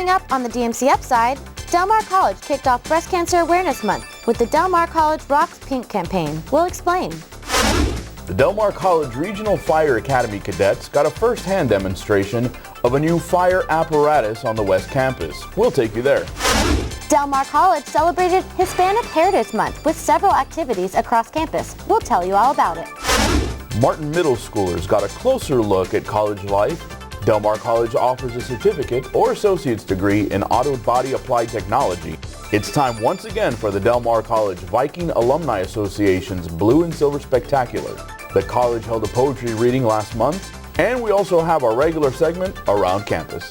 Up on the DMC Upside, Del Mar College kicked off Breast Cancer Awareness Month with the Del Mar College Rocks Pink campaign. We'll explain. The Del Mar College Regional Fire Academy cadets got a first-hand demonstration of a new fire apparatus on the West Campus. We'll take you there. Del Mar College celebrated Hispanic Heritage Month with several activities across campus. We'll tell you all about it. Martin Middle Schoolers got a closer look at college life. Del Mar College offers a certificate or associate's degree in auto body applied technology. It's time once again for the Del Mar College Viking Alumni Association's Blue and Silver Spectacular. The college held a poetry reading last month, and we also have our regular segment Around Campus.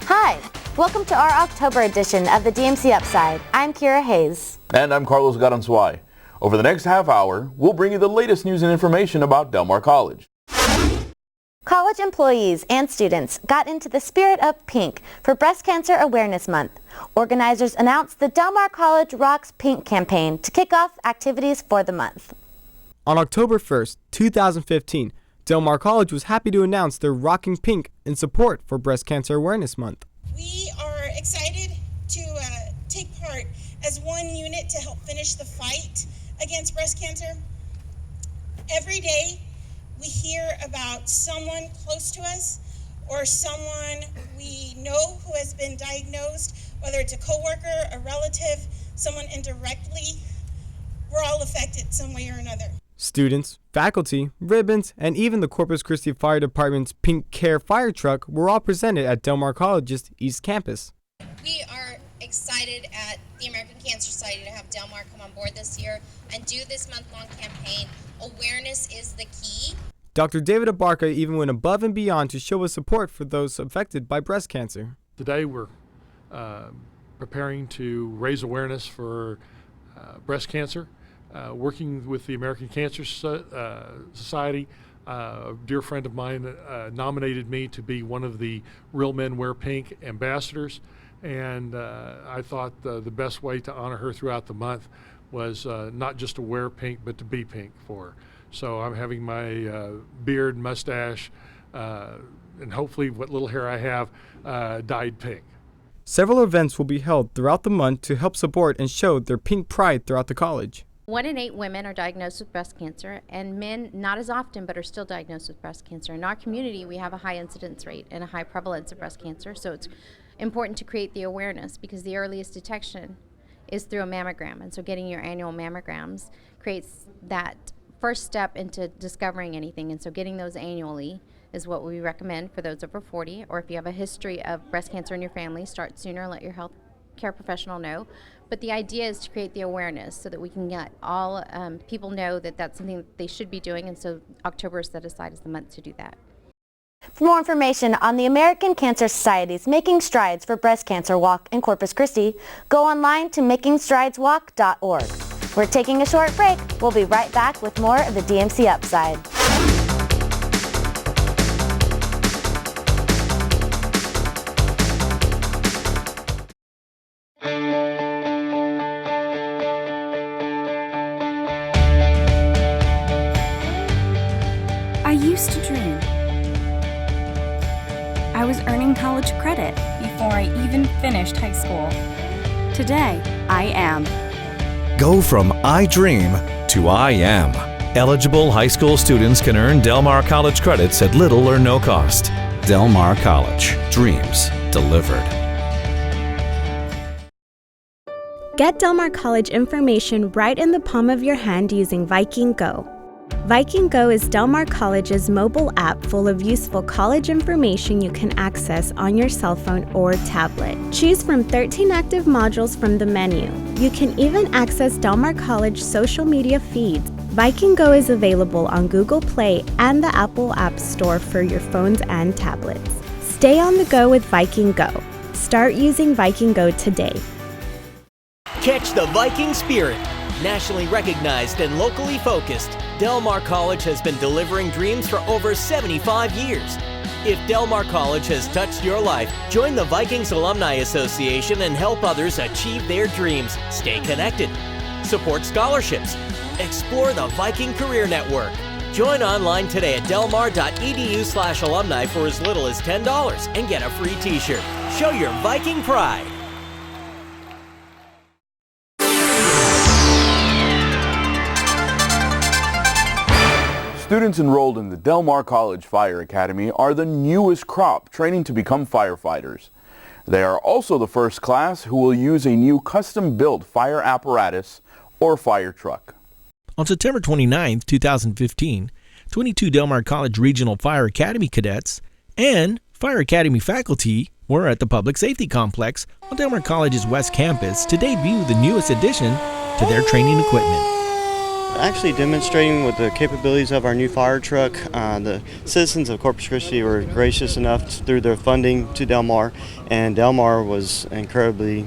Hi, welcome to our October edition of the DMC Upside. I'm Kira Hayes. And I'm Carlos Garanzuay. Over the next half hour, we'll bring you the latest news and information about Del Mar College. College employees and students got into the spirit of pink for Breast Cancer Awareness Month. Organizers announced the Del Mar College Rocks Pink campaign to kick off activities for the month. On October 1st, 2015, Del Mar College was happy to announce their Rocking Pink in support for Breast Cancer Awareness Month. We are excited to take part as one unit to help finish the fight against breast cancer. Every day, we hear about someone close to us or someone we know who has been diagnosed, whether it's a coworker, a relative, someone indirectly. We're all affected some way or another. Students, faculty, ribbons, and even the Corpus Christi Fire Department's Pink Care fire truck were all presented at Del Mar College's East Campus. We are excited at the American Cancer Society to have Del Mar come on board this year and do this month-long campaign. Awareness is the key. Dr. David Abarca even went above and beyond to show his support for those affected by breast cancer. Today we're preparing to raise awareness for breast cancer, working with the American Cancer Society. A dear friend of mine nominated me to be one of the Real Men Wear Pink ambassadors, and I thought the best way to honor her throughout the month was not just to wear pink, but to be pink for her. So I'm having my beard, mustache, and hopefully what little hair I have dyed pink. Several events will be held throughout the month to help support and show their pink pride throughout the college. 1 in 8 women are diagnosed with breast cancer, and men not as often but are still diagnosed with breast cancer. In our community, we have a high incidence rate and a high prevalence of breast cancer, so it's important to create the awareness because the earliest detection is through a mammogram, and so getting your annual mammograms creates that first step into discovering anything, and so getting those annually is what we recommend for those over 40, or if you have a history of breast cancer in your family, start sooner, let your health care professional know. But the idea is to create the awareness so that we can get all people know that that's something that they should be doing, and so October is set aside as the month to do that. For more information on the American Cancer Society's Making Strides for Breast Cancer Walk in Corpus Christi, go online to makingstrideswalk.org. We're taking a short break. We'll be right back with more of the DMC Upside. I used to dream. I was earning college credit before I even finished high school. Today, I am. Go from I dream to I am. Eligible high school students can earn Del Mar College credits at little or no cost. Del Mar College. Dreams delivered. Get Del Mar College information right in the palm of your hand using Viking Go. Viking Go is Del Mar College's mobile app full of useful college information you can access on your cell phone or tablet. Choose from 13 active modules from the menu. You can even access Del Mar College social media feeds. Viking Go is available on Google Play and the Apple App Store for your phones and tablets. Stay on the go with Viking Go. Start using Viking Go today. Catch the Viking spirit. Nationally recognized and locally focused, Del Mar College has been delivering dreams for over 75 years. If Del Mar College has touched your life, join the Vikings Alumni Association and help others achieve their dreams. Stay connected. Support scholarships. Explore the Viking Career Network. Join online today at delmar.edu/alumni for as little as $10 and get a free t-shirt. Show your Viking pride. Students enrolled in the Del Mar College Fire Academy are the newest crop training to become firefighters. They are also the first class who will use a new custom-built fire apparatus or fire truck. On September 29, 2015, 22 Del Mar College Regional Fire Academy cadets and Fire Academy faculty were at the Public Safety Complex on Del Mar College's West Campus to debut the newest addition to their training equipment. Actually demonstrating with the capabilities of our new fire truck. The citizens of Corpus Christi were gracious enough through their funding to Del Mar, and Del Mar was incredibly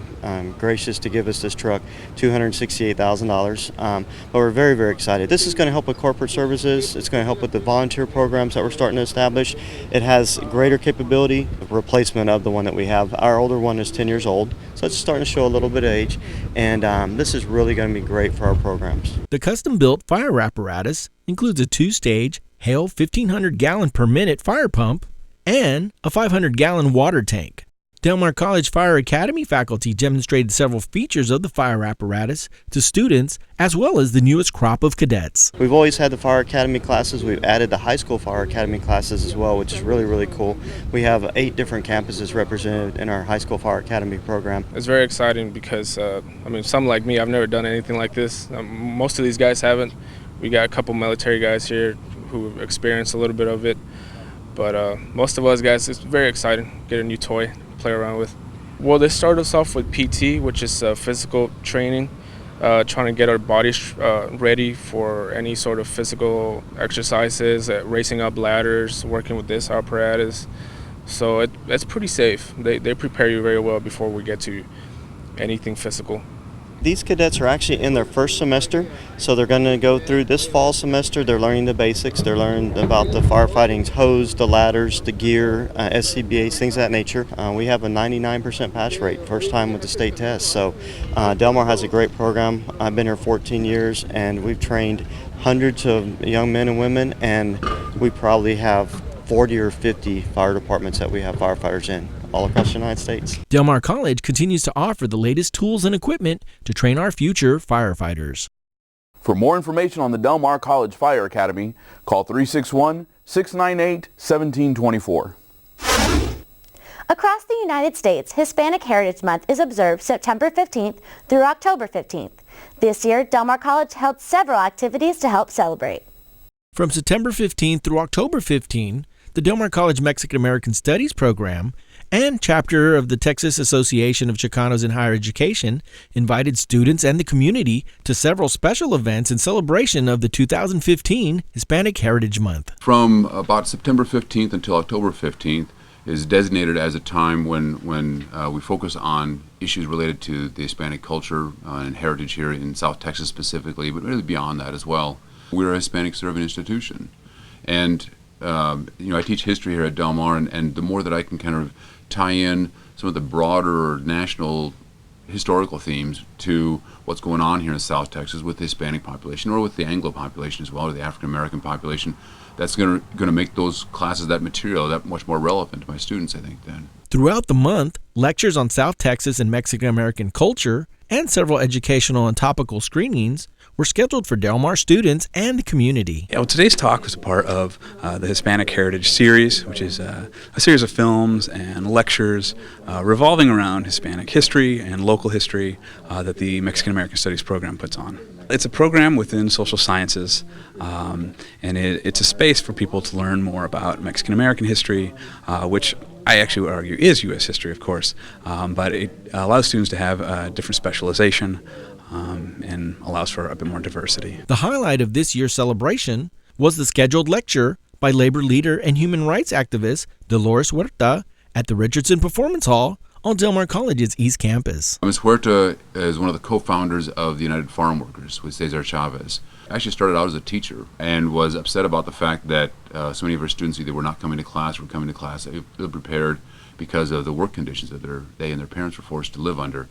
gracious to give us this truck, $268,000. But we're very, very excited. This is going to help with corporate services. It's going to help with the volunteer programs that we're starting to establish. It has greater capability, replacement of the one that we have. Our older one is 10 years old, so it's starting to show a little bit of age, and this is really going to be great for our programs. The custom-built fire apparatus includes a two-stage Hale 1,500-gallon per minute fire pump and a 500-gallon water tank. Del Mar College Fire Academy faculty demonstrated several features of the fire apparatus to students as well as the newest crop of cadets. We've always had the Fire Academy classes. We've added the high school Fire Academy classes as well, which is really, really cool. We have 8 different campuses represented in our high school Fire Academy program. It's very exciting because, some like me, I've never done anything like this. Most of these guys haven't. We got a couple military guys here who experienced a little bit of it. But most of us guys, it's very exciting. Get a new toy to play around with. Well, they start us off with PT, which is physical training, trying to get our bodies ready for any sort of physical exercises, racing up ladders, working with this apparatus. So it's pretty safe. They prepare you very well before we get to anything physical. These cadets are actually in their first semester, so they're going to go through this fall semester. They're learning the basics. They're learning about the firefighting hose, the ladders, the gear, SCBAs, things of that nature. We have a 99% pass rate, first time with the state test. So Del Mar has a great program. I've been here 14 years, and we've trained hundreds of young men and women, and we probably have 40 or 50 fire departments that we have firefighters in all across the United States. Del Mar College continues to offer the latest tools and equipment to train our future firefighters. For more information on the Del Mar College Fire Academy, call 361-698-1724. Across the United States, Hispanic Heritage Month is observed September 15th through October 15th. This year, Del Mar College held several activities to help celebrate. From September 15th through October 15th, the Del Mar College Mexican American Studies program and chapter of the Texas Association of Chicanos in Higher Education invited students and the community to several special events in celebration of the 2015 Hispanic Heritage Month. From about September 15th until October 15th is designated as a time when we focus on issues related to the Hispanic culture and heritage here in South Texas specifically, but really beyond that as well. We're a Hispanic serving institution, and I teach history here at Del Mar, and the more that I can kind of tie in some of the broader national historical themes to what's going on here in South Texas with the Hispanic population or with the Anglo population as well, or the African American population, that's going to make those classes, that material, that much more relevant to my students, I think, then. Throughout the month, lectures on South Texas and Mexican American culture and several educational and topical screenings were scheduled for Del Mar students and the community. Yeah, well, today's talk was a part of the Hispanic Heritage Series, which is a series of films and lectures revolving around Hispanic history and local history that the Mexican American Studies program puts on. It's a program within social sciences, and it's a space for people to learn more about Mexican American history, which I actually would argue is U.S. history, of course, but it allows students to have a different specialization and allows for a bit more diversity. The highlight of this year's celebration was the scheduled lecture by labor leader and human rights activist Dolores Huerta at the Richardson Performance Hall on Del Mar College's East Campus. Ms. Huerta is one of the co-founders of the United Farm Workers with Cesar Chavez. Actually started out as a teacher and was upset about the fact that so many of her students either were not coming to class or were coming to class ill-prepared because of the work conditions that they and their parents were forced to live under.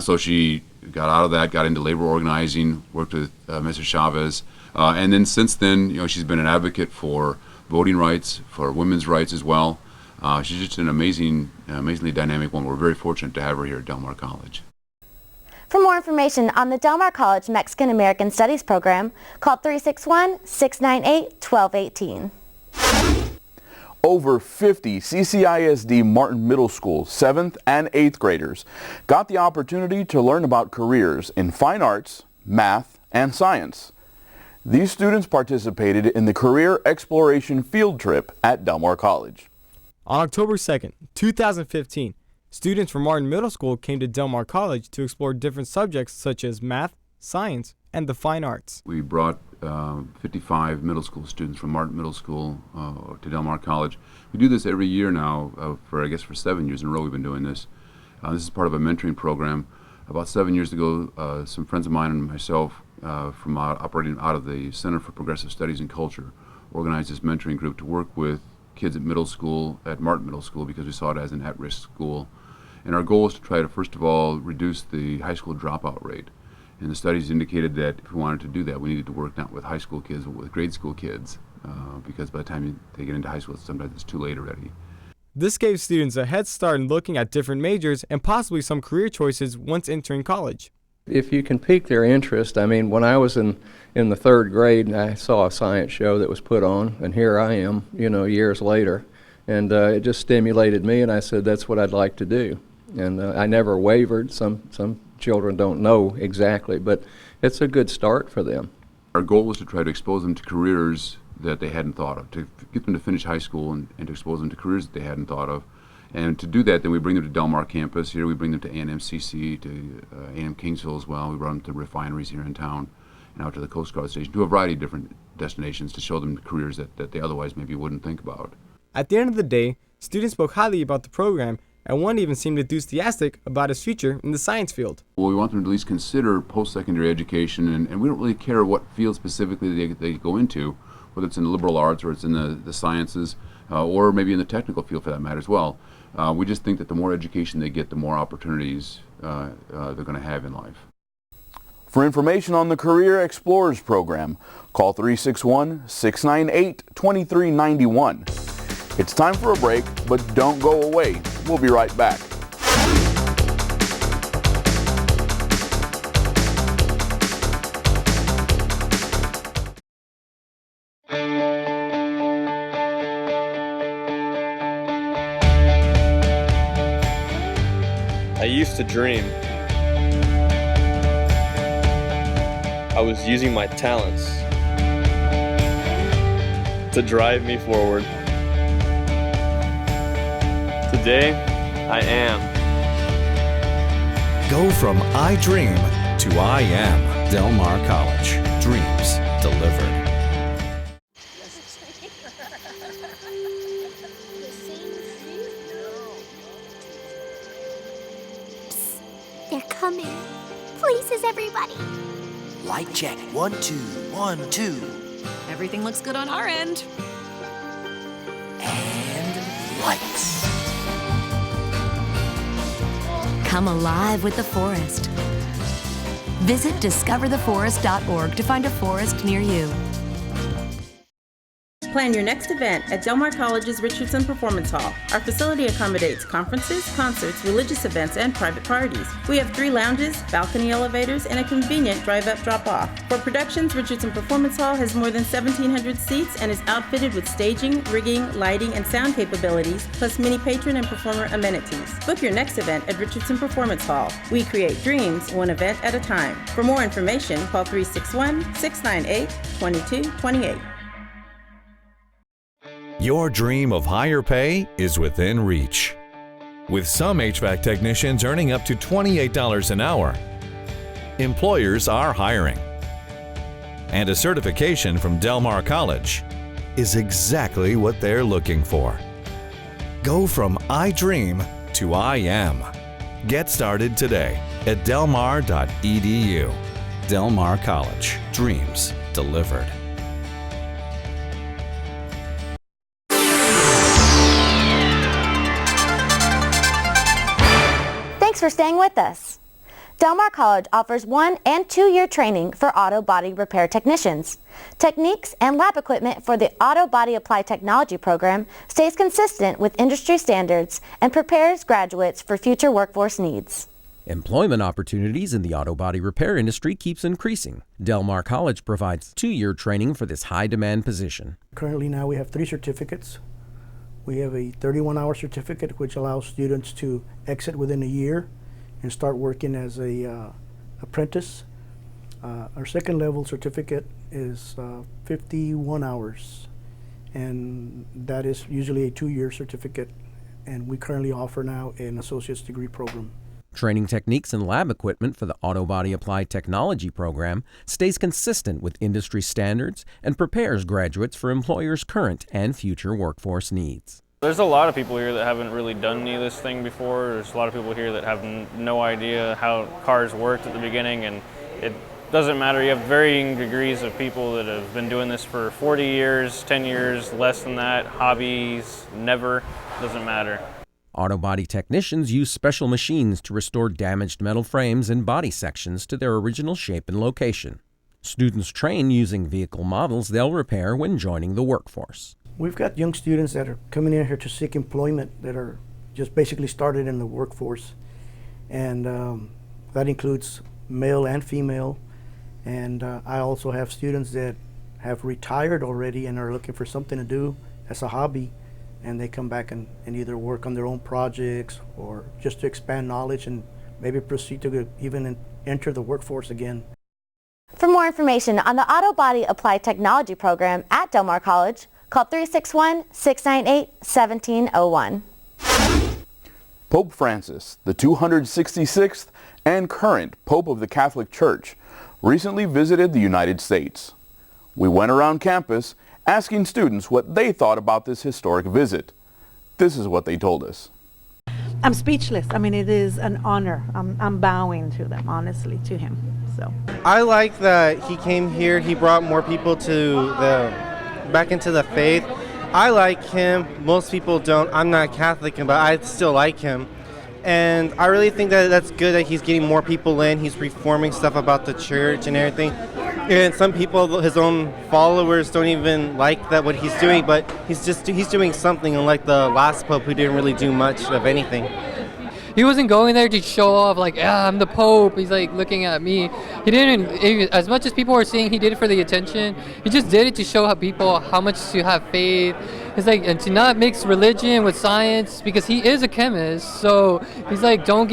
So she got out of that, got into labor organizing, worked with Mr. Chavez, and then since then, she's been an advocate for voting rights, for women's rights as well. She's just an amazingly dynamic woman. We're very fortunate to have her here at Del Mar College. For more information on the Del Mar College Mexican American Studies program, call 361-698-1218. Over 50 CCISD Martin Middle School 7th and 8th graders got the opportunity to learn about careers in fine arts, math, and science. These students participated in the Career Exploration Field Trip at Del Mar College. On October 2nd, 2015, students from Martin Middle School came to Del Mar College to explore different subjects such as math, science, and the fine arts. We brought 55 middle school students from Martin Middle School to Del Mar College. We do this every year now, for 7 years in a row we've been doing this. This is part of a mentoring program. About 7 years ago, some friends of mine and myself from operating out of the Center for Progressive Studies and Culture organized this mentoring group to work with kids at middle school, at Martin Middle School, because we saw it as an at-risk school. And our goal was to try to, first of all, reduce the high school dropout rate. And the studies indicated that if we wanted to do that, we needed to work not with high school kids, but with grade school kids, because by the time they get into high school, sometimes it's too late already. This gave students a head start in looking at different majors and possibly some career choices once entering college. If you can pique their interest, when I was in the third grade, I saw a science show that was put on, and here I am, years later, and it just stimulated me, and I said, that's what I'd like to do. And I never wavered. Some children don't know exactly, but it's a good start for them. Our goal was to try to expose them to careers that they hadn't thought of, to get them to finish high school and to expose them to careers that they hadn't thought of. And to do that, then we bring them to Del Mar campus. Here we bring them to A&M-CC, to A&M Kingsville as well. We run them to refineries here in town and out to the Coast Guard station, to a variety of different destinations to show them careers that they otherwise maybe wouldn't think about. At the end of the day, students spoke highly about the program, and one even seemed enthusiastic about his future in the science field. Well, we want them to at least consider post-secondary education, and we don't really care what field specifically they go into, whether it's in the liberal arts or it's in the sciences, or maybe in the technical field for that matter as well. We just think that the more education they get, the more opportunities they're going to have in life. For information on the Career Explorers program, call 361-698-2391. It's time for a break, but don't go away. We'll be right back. I used to dream. I was using my talents to drive me forward. Today, I am. Go from I dream to I am. Del Mar College. Dreams delivered. They're coming. Places, everybody. Light check. 1, 2, 1, 2. Everything looks good on our end. And lights. Come alive with the forest. Visit discovertheforest.org to find a forest near you. Plan your next event at Del Mar College's Richardson Performance Hall. Our facility accommodates conferences, concerts, religious events, and private parties. We have 3 lounges, balcony elevators, and a convenient drive-up drop-off. For productions, Richardson Performance Hall has more than 1,700 seats and is outfitted with staging, rigging, lighting, and sound capabilities, plus many patron and performer amenities. Book your next event at Richardson Performance Hall. We create dreams, one event at a time. For more information, call 361-698-2228. Your dream of higher pay is within reach. With some HVAC technicians earning up to $28 an hour, employers are hiring. And a certification from Del Mar College is exactly what they're looking for. Go from I dream to I am. Get started today at delmar.edu. Del Mar College. Dreams delivered. Thanks for staying with us. Del Mar College offers 1- and 2-year training for auto body repair technicians. Techniques and lab equipment for the Auto Body Applied Technology program stays consistent with industry standards and prepares graduates for future workforce needs. Employment opportunities in the auto body repair industry keeps increasing. Del Mar College provides 2-year training for this high-demand position. Currently now we have 3 certificates. We have a 31-hour certificate which allows students to exit within a year and start working as a apprentice. Our second level certificate is 51 hours, and that is usually a 2-year certificate, and we currently offer now an associate's degree program. Training techniques and lab equipment for the Auto Body Applied Technology program stays consistent with industry standards and prepares graduates for employers' current and future workforce needs. There's a lot of people here that haven't really done any of this thing before. There's a lot of people here that have no idea how cars worked at the beginning, and it doesn't matter. You have varying degrees of people that have been doing this for 40 years, 10 years, less than that, hobbies, never, doesn't matter. Auto body technicians use special machines to restore damaged metal frames and body sections to their original shape and location. Students train using vehicle models they'll repair when joining the workforce. We've got young students that are coming in here to seek employment that are just basically started in the workforce, and that includes male and female. And I also have students that have retired already and are looking for something to do as a hobby, and they come back and either work on their own projects or just to expand knowledge and maybe proceed to even enter the workforce again. For more information on the Auto Body Applied Technology program at Del Mar College, call 361-698-1701. Pope Francis, the 266th and current Pope of the Catholic Church, recently visited the United States. We went around campus asking students what they thought about this historic visit. This is what they told us. I'm speechless. I mean, it is an honor. I'm bowing to them, honestly, to him. So I like that he came here. He brought more people back into the faith. I like him. Most people don't. I'm not Catholic, but I still like him. And I really think that that's good that he's getting more people in. He's reforming stuff about the church and everything. And some people, his own followers, don't even like that what he's doing, but he's doing something, unlike the last pope who didn't really do much of anything. He wasn't going there to show off like, I'm the Pope. He's like looking at me. He didn't, as much as people were saying he did it for the attention, he just did it to show people how much to have faith. It's like, and to not mix religion with science, because he is a chemist. So he's like, don't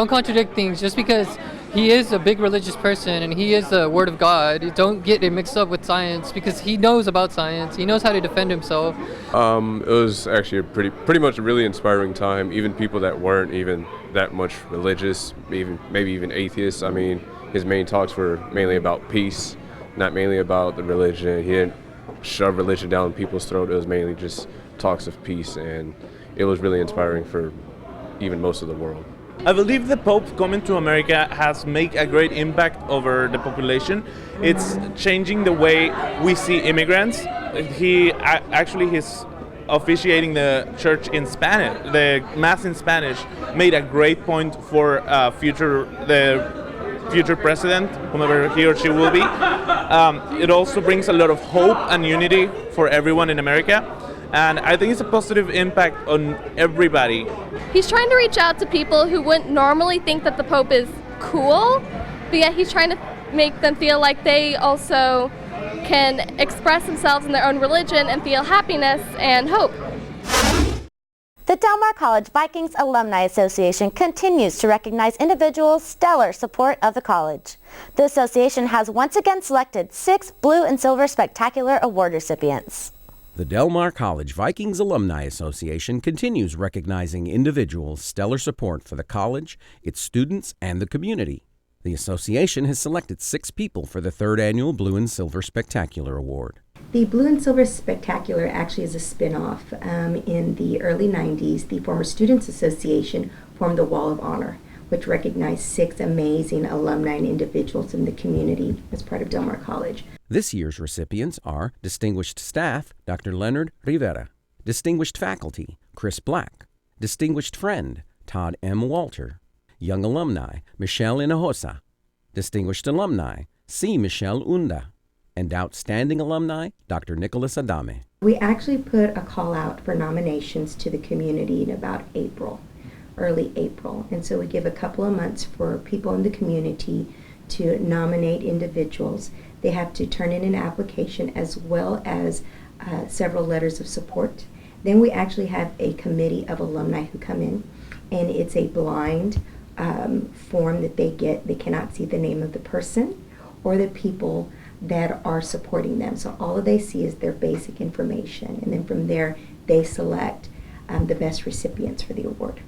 contradict things just because he is a big religious person and he is the Word of God. Don't get it mixed up with science, because he knows about science. He knows how to defend himself. It was actually a pretty much a really inspiring time. Even people that weren't even that much religious, maybe even atheists. I mean, his main talks were mainly about peace, not mainly about the religion. He didn't shove religion down people's throat. It was mainly just talks of peace, and it was really inspiring for even most of the world. I believe the Pope coming to America has made a great impact over the population. It's changing the way we see immigrants. He's officiating the church in Spanish, the Mass in Spanish, made a great point for the future president, whomever he or she will be. It also brings a lot of hope and unity for everyone in America. And I think it's a positive impact on everybody. He's trying to reach out to people who wouldn't normally think that the Pope is cool, but yet he's trying to make them feel like they also can express themselves in their own religion and feel happiness and hope. The Del Mar College Vikings Alumni Association continues to recognize individuals' stellar support of the college. The association has once again selected 6 Blue and Silver Spectacular Award recipients. The Del Mar College Vikings Alumni Association continues recognizing individuals' stellar support for the college, its students, and the community. The association has selected 6 people for the 3rd Annual Blue and Silver Spectacular Award. The Blue and Silver Spectacular actually is a spin-off. In the early 90s, the former Students Association formed the Wall of Honor, which recognized 6 amazing alumni and individuals in the community as part of Del Mar College. This year's recipients are Distinguished Staff, Dr. Leonard Rivera, Distinguished Faculty, Chris Black, Distinguished Friend, Todd M. Walter, Young Alumni, Michelle Hinojosa, Distinguished Alumni, C. Michelle Unda, and Outstanding Alumni, Dr. Nicholas Adame. We actually put a call out for nominations to the community in about early April. And so we give a couple of months for people in the community to nominate individuals. They have to turn in an application as well as several letters of support. Then we actually have a committee of alumni who come in, and it's a blind form that they get. They cannot see the name of the person or the people that are supporting them. So all they see is their basic information, and then from there they select the best recipients for the award.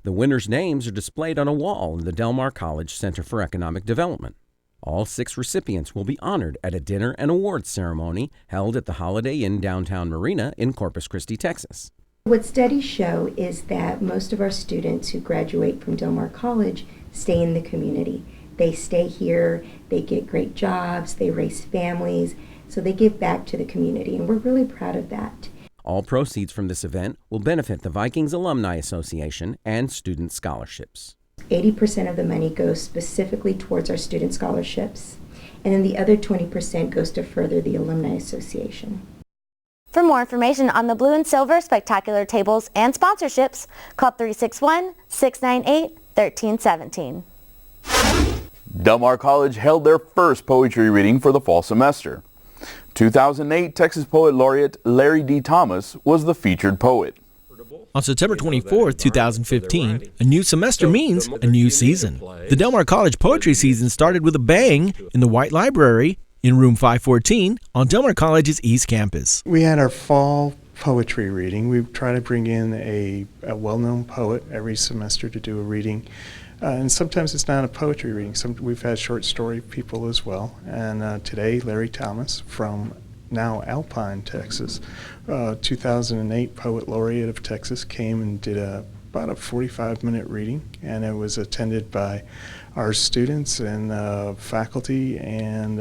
The winners' names are displayed on a wall in the Del Mar College Center for Economic Development. All 6 recipients will be honored at a dinner and awards ceremony held at the Holiday Inn Downtown Marina in Corpus Christi, Texas. What studies show is that most of our students who graduate from Del Mar College stay in the community. They stay here, they get great jobs, they raise families, so they give back to the community, and we're really proud of that. All proceeds from this event will benefit the Vikings Alumni Association and student scholarships. 80% of the money goes specifically towards our student scholarships, and then the other 20% goes to further the Alumni Association. For more information on the Blue and Silver Spectacular tables and sponsorships, call 361-698-1317. Del Mar College held their first poetry reading for the fall semester. 2008 Texas Poet Laureate Larry D. Thomas was the featured poet. On September 24, 2015, a new semester means a new season. The Del Mar College poetry season started with a bang in the White Library in room 514 on Del Mar College's East Campus. We had our fall poetry reading. We try to bring in a well-known poet every semester to do a reading. And sometimes it's not a poetry reading. We've had short story people as well. And today, Larry Thomas from now Alpine, Texas, 2008 Poet Laureate of Texas, came and did about a 45-minute reading. And it was attended by our students and faculty and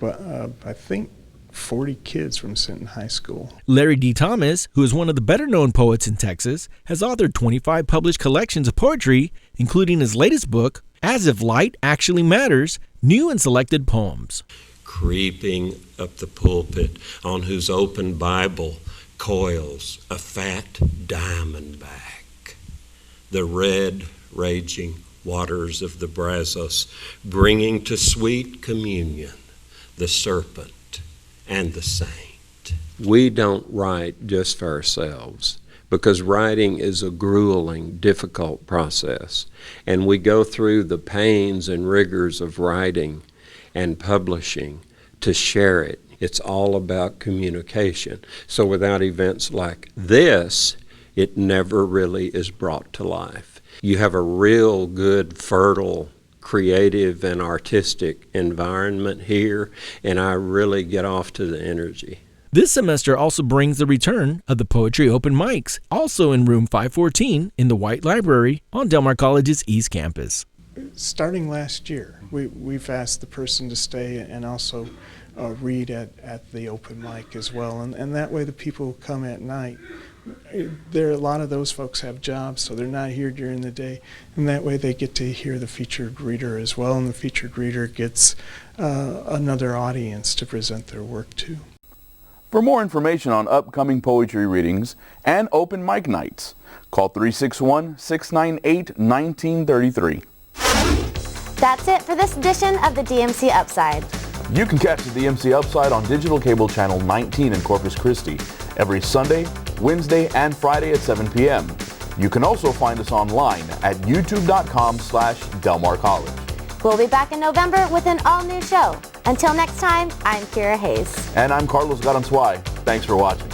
I think 40 kids from Sinton High School. Larry D. Thomas, who is one of the better-known poets in Texas, has authored 25 published collections of poetry, including his latest book, As If Light Actually Matters, New and Selected Poems. Creeping up the pulpit, on whose open Bible coils a fat diamondback. The red, raging waters of the Brazos, bringing to sweet communion the serpent and the saint. We don't write just for ourselves, because writing is a grueling, difficult process, and we go through the pains and rigors of writing and publishing to share it. It's all about communication. So without events like this, it never really is brought to life. You have a real good, fertile, creative and artistic environment here, and I really get off to the energy. This semester also brings the return of the Poetry Open Mics, also in room 514 in the White Library on Del Mar College's East Campus. Starting last year, we've asked the person to stay and also read at the open mic as well, and that way the people who come at night, a lot of those folks have jobs, so they're not here during the day, and that way they get to hear the featured reader as well, and the featured reader gets another audience to present their work to. For more information on upcoming poetry readings and open mic nights, call 361-698-1933. That's it for this edition of the DMC Upside. You can catch the DMC Upside on digital cable channel 19 in Corpus Christi every Sunday, Wednesday, and Friday at 7 p.m. You can also find us online at youtube.com/Del Mar College. We'll be back in November with an all-new show. Until next time, I'm Kira Hayes. And I'm Carlos Garanzuay. Thanks for watching.